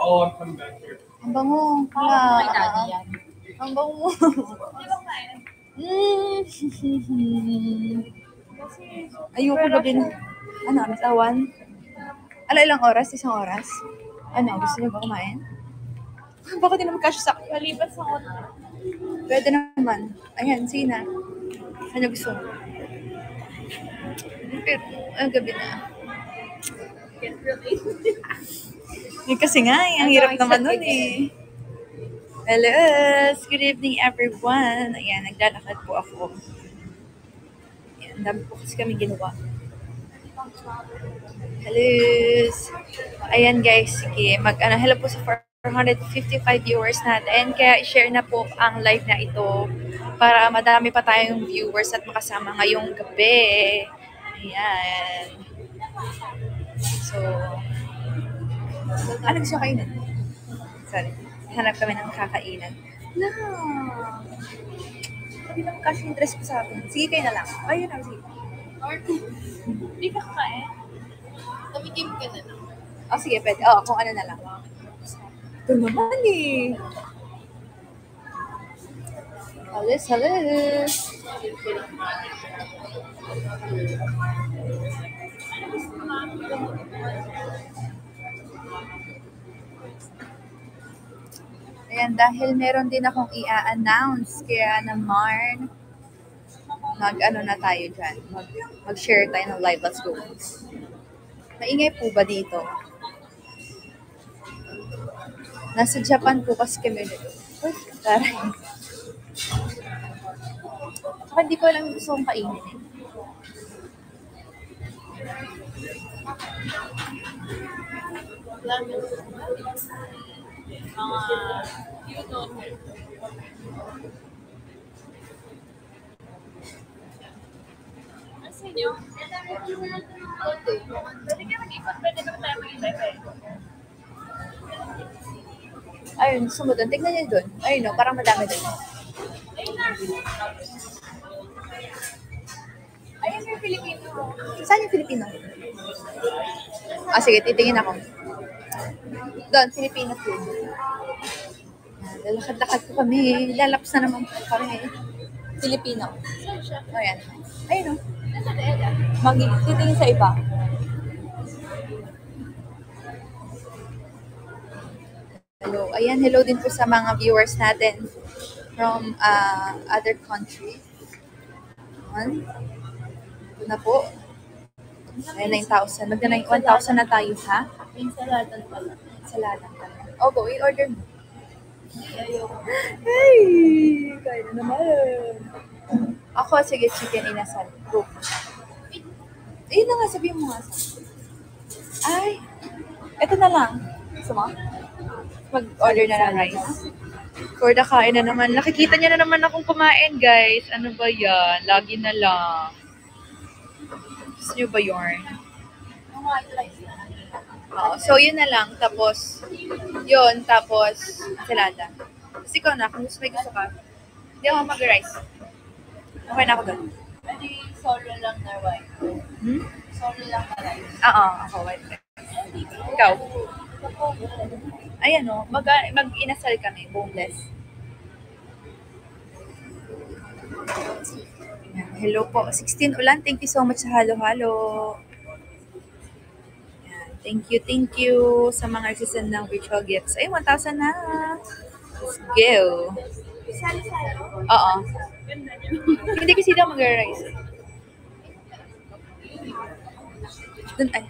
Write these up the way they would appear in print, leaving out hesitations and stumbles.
Oh, I'm coming back here. Ang bango. Wala. Ang bango. Ayoko gabi na. Ano, alas awan? Ilang oras? Isang oras? Ano, gusto niyo ba kumain? Bakit hindi naman kasya sa akin? Malipas ako. Pwede naman. Ayan, sige na. Ano gusto mo? Pero, gabi na. Kasi nga, ang hirap naman nun eh. Hello, good evening everyone. Ayan, naglalakad po ako. Ayan, dami po kasi kami ginawa. Hello. Ayan guys, sige, hello po sa 455 viewers natin. Kaya i-share na po ang live na ito para madami pa tayong viewers at makasama ngayong gabi. Ayan. So, ano gusto kainin? Sorry. Hanap kami ng kakainan. No. Hindi naman kasi interest ko sa akin. Sige, kayo na lang. Ayun na, sige. Hindi ka kakain? Tumikim ka na lang. Oh, sige, pwede. Oh, kung ano na lang. Ito naman eh. Halos. Ayan, dahil meron din akong i-announce, kaya naman, mag-ano na tayo dyan. Mag-share tayo ng live. Let's go. Maingay po ba dito? Nasa Japan po kasi kami. Uy, taray. Saka hindi ko alam gusto kong kainin eh. Sa inyo? Pwede ka mag-ikot. Pwede naman tayo mag-ikot. Ayun, gusto mo doon. Tignan niyo doon. Ayun no, parang madami doon. Ayun yung Filipino. Saan yung Filipino? Sige, titingin ako. Doon, Filipino food. Lalakad-lakad po kami. Lalaps na naman po kami. Filipino. O yan. Ayun o. Titingin sa iba. Hello. Ayan, hello din po sa mga viewers natin from other countries. Ito na po. Ayan, 9,000. Magna 1,000 na tayo, ha? Yung saladan pala. Saladan pala. O, go. I-order mo. Hey! Kaya na naman. Ako, sige, chicken inasal. Go. Ayun na nga, sabihin mo nga. Ay! Ito na lang. Gusto mo? Mag-order na ng rice. For the kain na naman. Nakikita niya na naman akong kumain, guys. Ano ba yan? Lagi na lang. Gusto niyo ba yun? So, yun na lang. Tapos, salada. Kasi ikaw na, kung gusto ka, hindi ako mag-rice. Okay na ako doon. Pwede solo lang na white. Solo lang na rice. Oo, ako white rice. Ikaw? Ayan o, mag-inasal kami, boneless. Hello po, 16 ulan. Thank you so much sa halo-halo. Thank you sa mga nagsisend ng virtual gifts. Ay, 1,000 na. Let's go. Oo. Hindi kasi daw mag-rice. Dun, ay.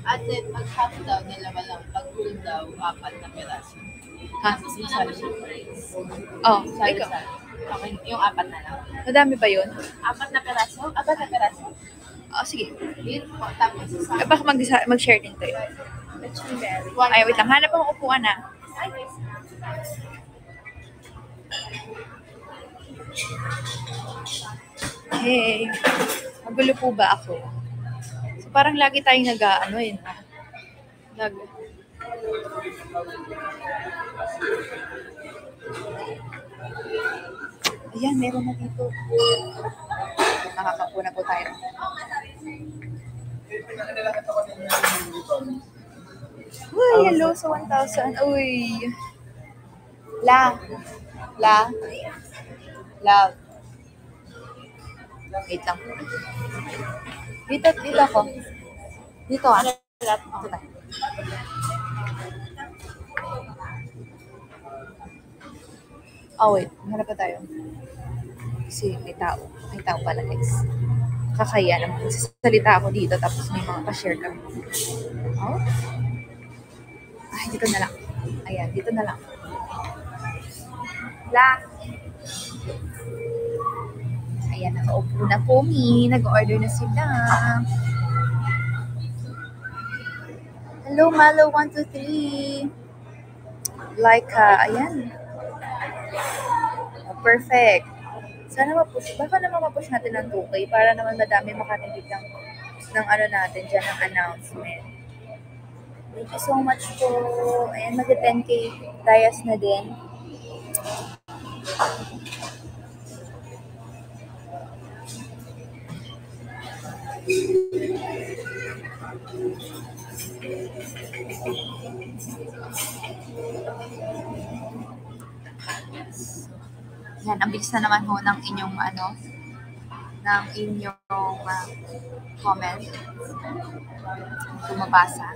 At then, pag-half daw, dalawa lang. Pag-full daw, 4 na piraso. Ha? Tapos isang surprise. Oh, ikaw. Okay, yung 4 na lang. Madami ba yun? 4 na piraso? 4 na piraso? Sige. Yun po. Tapos isa. Baka mag-share din tayo. Ay, wait lang. Hanap akong upuan na. Hey. Magulo po ba ako? So, parang lagi tayong Ayan, meron na dito. Nakakapuna po tayo. hello sa 1,000. Uy. La. Love. Wait lang. Dito ako. Dito ah. Dito tayo. Oh wait, hanap pa tayo. Kasi may tao. May tao pala guys. Kakaya naman. Sasalita ako dito tapos may mga pa-share kami. Oh? Ay, dito na lang. Ayan, dito na lang. La. Ayan, nakaupo na po mi. Nag-order na sila. Hello, Malo 123. Like, ayan. Oh, perfect. Sana mapush. Baka naman mapush natin ng 2K para naman madami makarinig ng ano natin dyan, ng announcement. Thank you so much po. Ayan, mag-10K tayas na din. Yan, ang bilis na naman ho ng inyong comment. Mabasa.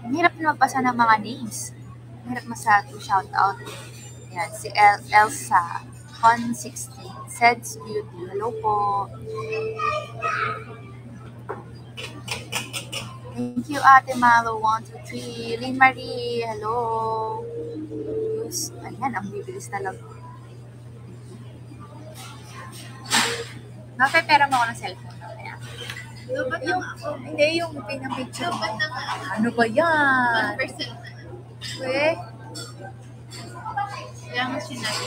Ang hirap na magbasa ng mga names. Ang hirap masyado shout out. Yan, si Elsa, Con 16, Seds Beauty. Hello po. Thank you, Ate Malo 123. Lynn Marie, hello. Ayan, ang bibilis talaga. Napepera mo ako ng cellphone. Ayan. Hindi, yung pinang-picture mo. Ano ba yan? 1% na. Eh? Kailangan sinabi.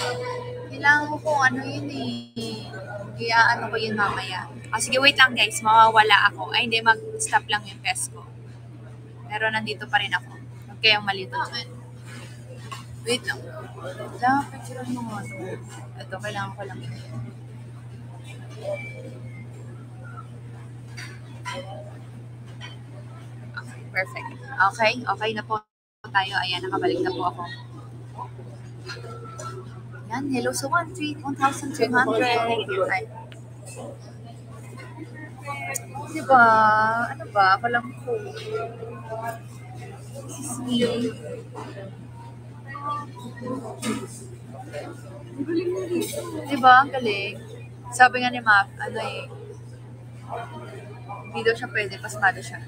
Kailangan mo kung ano yun eh. Kaya ano ko yun mamaya. Sige, wait lang guys. Mawawala ako. Ay, hindi. Mag-stop lang yung test ko. Pero nandito pa rin ako. Huwag kayong malito. Wait lang. Kailangan picture mo nga. Ito, kailangan ko lang yun. Okay, perfect. Okay na po tayo. Ayan, nakabalik na po ako. Yan, hello sa 1,300. Ay. Diba? Ano ba? Ako lang po. This is me. Diba? Ang galing. Sabi nga ni Mac, hindi daw siya pwede, pasmado siya.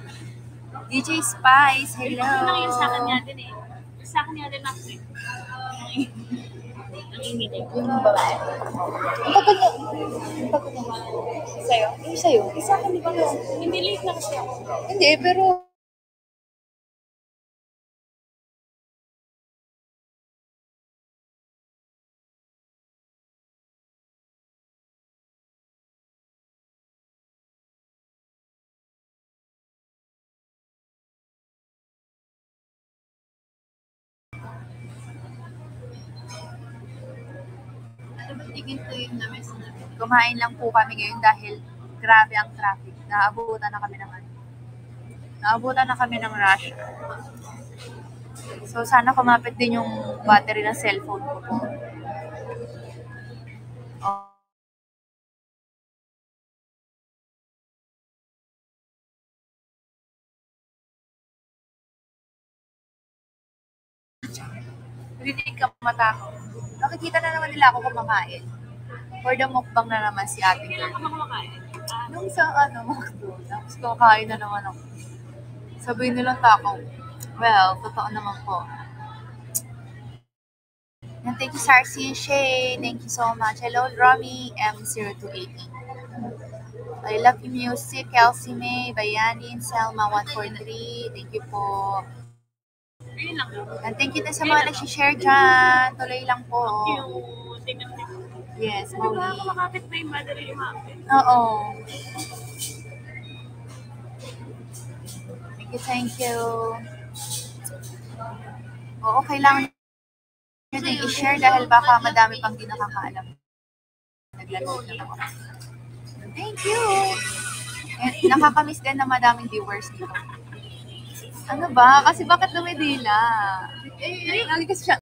DJ Spice, hello! Ano yung sa akin nga din eh. Sa akin nga din ako eh. Nanginginig. Yung babae. Ang tagal niya. Sa'yo? Yung sa'yo? Isa akin, di ba? Hindi late na kasi ako. Hindi, pero... Kumain lang po kami ngayon dahil grabe ang traffic. Naabutan na kami ng rush. So, sana kumapit din yung battery ng cellphone ko po. Rinig ka mata ko. Nakikita na naman nila ako kumakain. For the mukbang na naman si ate. Kailan ka ba kumakain? Nung sa McDo. Tapos kumakain na naman ako. Sabihin nilang takaw. Well, totoo naman po. And thank you, Sarcy Shay. Thank you so much. Hello, Romy M0280. I love you music. Kelsey May, Bayanin, Selma 143. Thank you po. And thank you din sa mga nag-share dyan. Tuloy lang po. Yes, Molly. Diba, kumakapit na yung battery yung makapit? Oo. Thank you. Oo, kailangan nyo din i-share dahil baka madami pang di nakakaalam. Naglalaro na ako. Thank you! And nakakamiss din na madaming viewers dito. Ano ba? Kasi bakit dumidila? Lagi kasi siya